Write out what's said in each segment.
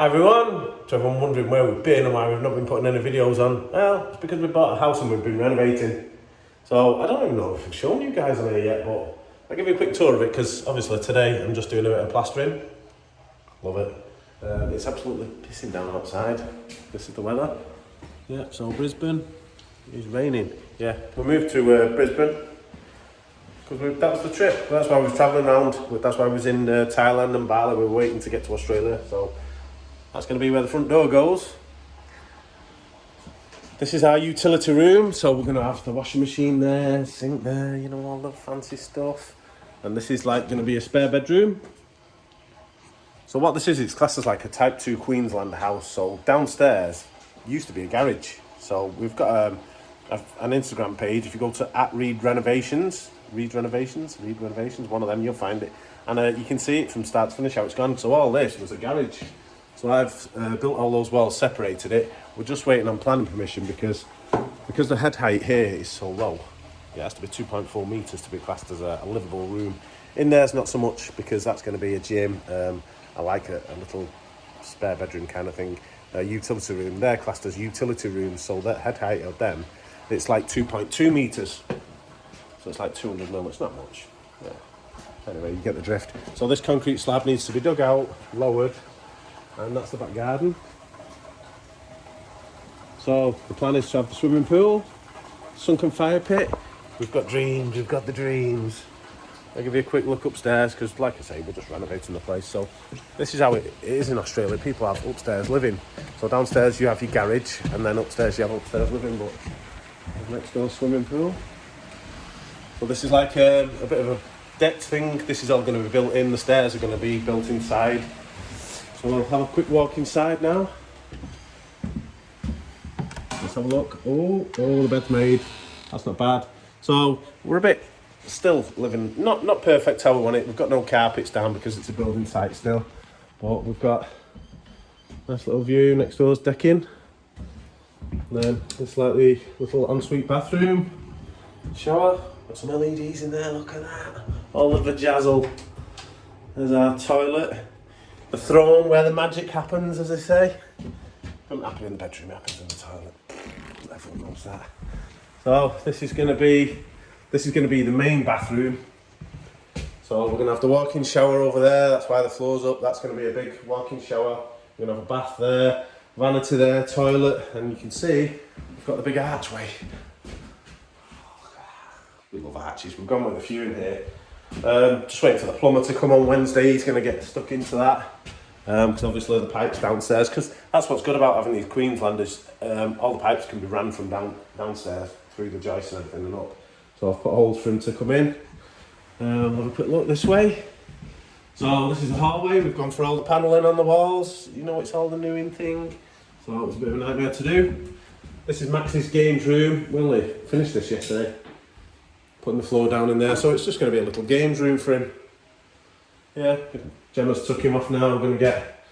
Hi everyone, to everyone wondering where we've been and why we've not been putting any videos on. Well, it's because we bought a house and we've been renovating. So I don't even know if I've shown you guys on here yet, but I'll give you a quick tour of it because obviously today I'm just doing a bit of plastering. Love it. It's absolutely pissing down outside. This is the weather. Yeah, so Brisbane is raining. Yeah, we moved to Brisbane because that was the trip. That's why we were travelling around. That's why we was in Thailand and Bali. We were waiting to get to Australia. So that's going to be where the front door goes. This is our utility room. So we're going to have the washing machine there, sink there, you know, all the fancy stuff. And this is like going to be a spare bedroom. So what this is, it's classed as like a Type 2 Queensland house. So downstairs used to be a garage. So we've got an Instagram page. If you go to @Renovation, one of them, you'll find it. And you can see it from start to finish how it's gone. So all this was a garage. So I've built all those walls, separated it. We're just waiting on planning permission because the head height here is so low. It has to be 2.4 metres to be classed as a livable room. In there's not so much because that's going to be a gym. I like a little spare bedroom kind of thing. Utility room, they're classed as utility rooms. So that head height of them, it's like 2.2 metres. So it's like 200 mil, it's not much. Yeah. Anyway, you get the drift. So this concrete slab needs to be dug out, lowered, and that's the back garden. So the plan is to have the swimming pool, sunken fire pit. We've got dreams, we've got the dreams. I'll give you a quick look upstairs because, like I say, we're just renovating the place. So this is how it is in Australia. People have upstairs living. So downstairs you have your garage, and then upstairs you have upstairs living. But next door swimming pool. So this is like a bit of a deck thing. This is all going to be built in. The stairs are going to be built inside. So we'll have a quick walk inside now. Let's have a look. Oh, the bed's made. That's not bad. So we're a bit still living, not perfect how we want it. We've got no carpets down because it's a building site still. But we've got a nice little view. Next door's decking. And then it's like the little ensuite bathroom. Shower. Got some LEDs in there, look at that. All of the jazzle. There's our toilet. The throne where the magic happens, as they say. Doesn't happen in the bedroom, it happens in the toilet. Everyone knows that. So this is gonna be the main bathroom. So we're gonna have the walk-in shower over there, that's why the floor's up. That's gonna be a big walk-in shower. We're gonna have a bath there, vanity there, toilet, and you can see we've got the big archway. We love arches. We've gone with a few in here. Just waiting for the plumber to come on Wednesday. He's going to get stuck into that because obviously the pipes downstairs. Because that's what's good about having these Queenslanders. All the pipes can be ran from downstairs through the joists and everything and up. So I've put holes for him to come in. Have a quick look this way. So this is the hallway. We've gone for all the panelling on the walls. You know, it's all the new in thing. So it was a bit of a nightmare to do. This is Max's games room. We only finished this yesterday. Putting the floor down in there, so it's just going to be a little games room for him. Yeah, Gemma's took him off now. We're going to get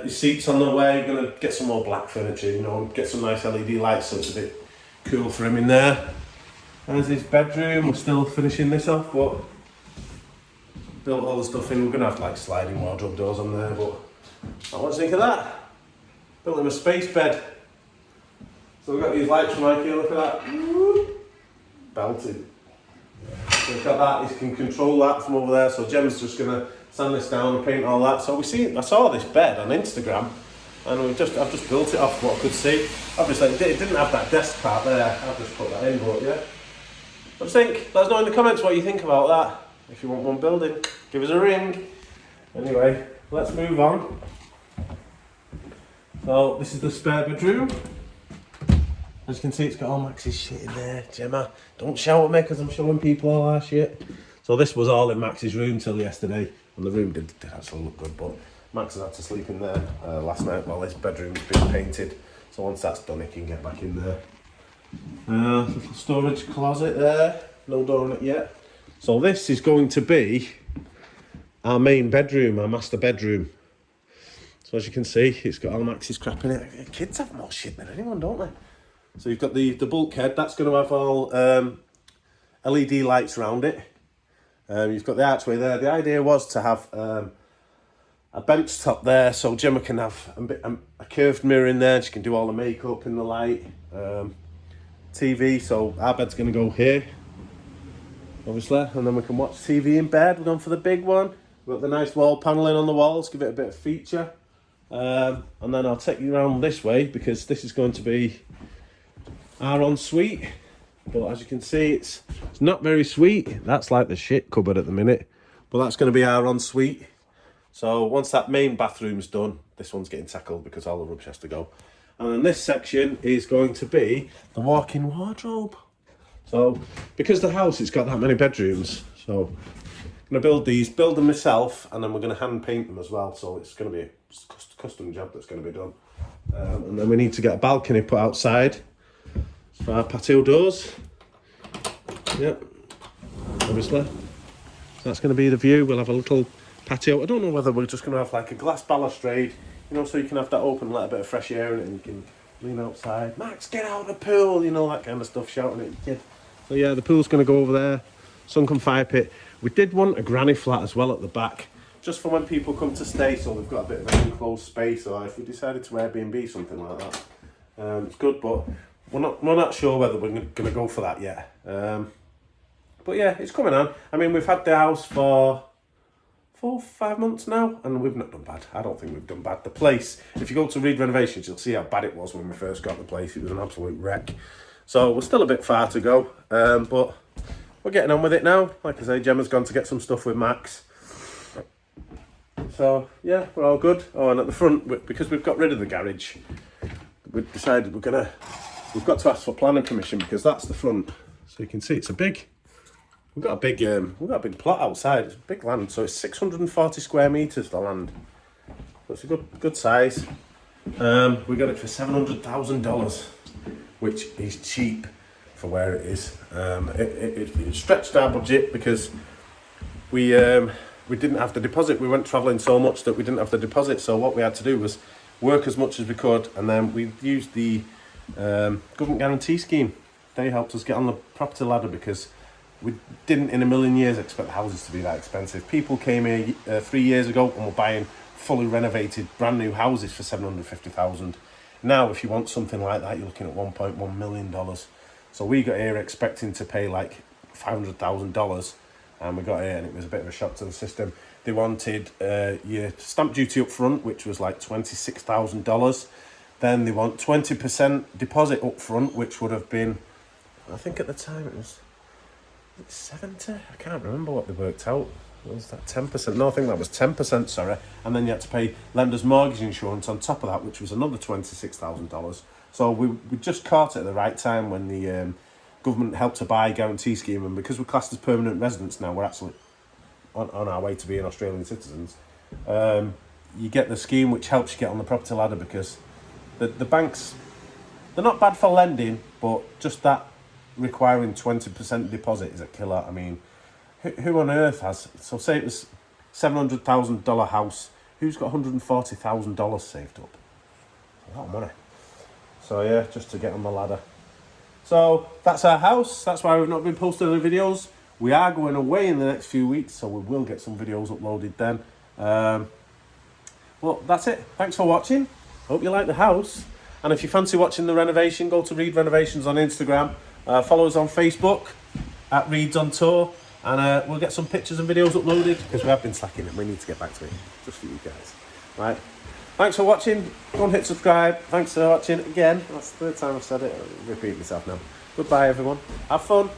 his seats on the way. We're going to get some more black furniture, you know, get some nice LED lights so it's a bit cool for him in there. There's his bedroom. We're still finishing this off, but built all the stuff in. We're going to have like sliding wardrobe doors on there, but what do you think of that? Built him a space bed. So we've got these lights from IKEA, look at that. Belted. So we've got that, you can control that from over there. So Gem's just going to sand this down and paint all that. So I saw this bed on Instagram and I've just built it off what I could see. Obviously it didn't have that desk part there, I've just put that in, but yeah. What do you think? Let us know in the comments what you think about that. If you want one building, give us a ring. Anyway, let's move on. So this is the spare bedroom. As you can see, it's got all Max's shit in there. Gemma, don't shout at me because I'm showing people all our shit. So this was all in Max's room till yesterday. And the room did actually look good, but Max has had to sleep in there last night while his bedroom's been painted. So once that's done, he can get back in there. Little storage closet there. No door on it yet. So this is going to be our main bedroom, our master bedroom. So as you can see, it's got all Max's crap in it. Kids have more shit than anyone, don't they? So you've got the bulkhead, that's going to have all LED lights around it. You've got the archway there. The idea was to have a bench top there, so Gemma can have a curved mirror in there. She can do all the makeup in the light. TV, so our bed's going to go here, obviously, and then we can watch TV in bed. We're going for the big one. We've got the nice wall panelling on the walls, give it a bit of feature. And then I'll take you around this way because this is going to be our ensuite. But as you can see, it's not very sweet. That's like the shit cupboard at the minute. But that's going to be our ensuite. So once that main bathroom's done, this one's getting tackled because all the rubbish has to go. And then this section is going to be the walk-in wardrobe. So because the house has got that many bedrooms, so I'm going to build them myself, and then we're going to hand paint them as well. So it's going to be a custom job that's going to be done. And then we need to get a balcony put outside for our patio doors. Yep, obviously. So that's going to be the view. We'll have a little patio. I don't know whether we're just going to have like a glass balustrade, you know, so you can have that open, let a bit of fresh air in it, and you can lean outside. Max, get out of the pool, you know, that kind of stuff, shouting at your kid. So yeah, the pool's going to go over there. Sunken fire pit. We did want a granny flat as well at the back, just for when people come to stay, so they've got a bit of an enclosed space, or if we decided to Airbnb something like that. It's good, but we're not sure whether we're going to go for that yet. But yeah, it's coming on. I mean, we've had the house for 4 or 5 months now, and we've not done bad. I don't think we've done bad. The place, if you go to Reed Renovations, you'll see how bad it was when we first got the place. It was an absolute wreck. So we're still a bit far to go, but we're getting on with it now. Like I say, Gemma's gone to get some stuff with Max. So yeah, we're all good. Oh, and at the front, because we've got rid of the garage, we've decided we've got to ask for planning permission, because that's the front. So you can see it's we've got a big plot outside. It's a big land, so it's 640 square meters, the land. So it's a good size. We got it for $700,000, which is cheap for where it is. It stretched our budget because we didn't have the deposit. We went travelling so much that we didn't have the deposit. So what we had to do was work as much as we could, and then we used the government guarantee scheme. They helped us get on the property ladder because we didn't in a million years expect houses to be that expensive. People came here 3 years ago and were buying fully renovated brand new houses for $750,000. Now if you want something like that, you're looking at $1.1 million. So we got here expecting to pay like $500,000, and we got here and it was a bit of a shock to the system. They wanted your stamp duty up front, which was like $26,000. Then they want 20% deposit up front, which would have been, I think at the time it was 70. I can't remember what they worked out. Was that 10%? No, I think that was 10%, sorry. And then you had to pay lender's mortgage insurance on top of that, which was another $26,000. So we just caught it at the right time when the government helped to buy guarantee scheme, and because we're classed as permanent residents now, we're actually on our way to being Australian citizens. You get the scheme which helps you get on the property ladder, because the banks, they're not bad for lending, but just that requiring 20% deposit is a killer. I mean, who on earth has, so say it was $700,000 house, who's got $140,000 saved up? A lot of money. So yeah, just to get on the ladder. So that's our house. That's why we've not been posting any videos. We are going away in the next few weeks, so we will get some videos uploaded then. Well, that's it. Thanks for watching. Hope you like the house. And if you fancy watching the renovation, go to Reed Renovations on Instagram. Follow us on Facebook at Reed's on Tour, and we'll get some pictures and videos uploaded, because we have been slacking and we need to get back to it, just for you guys. Right, thanks for watching. Go and hit subscribe. Thanks for watching again. That's the third time I've said it. I'll repeat myself now. Goodbye everyone, have fun.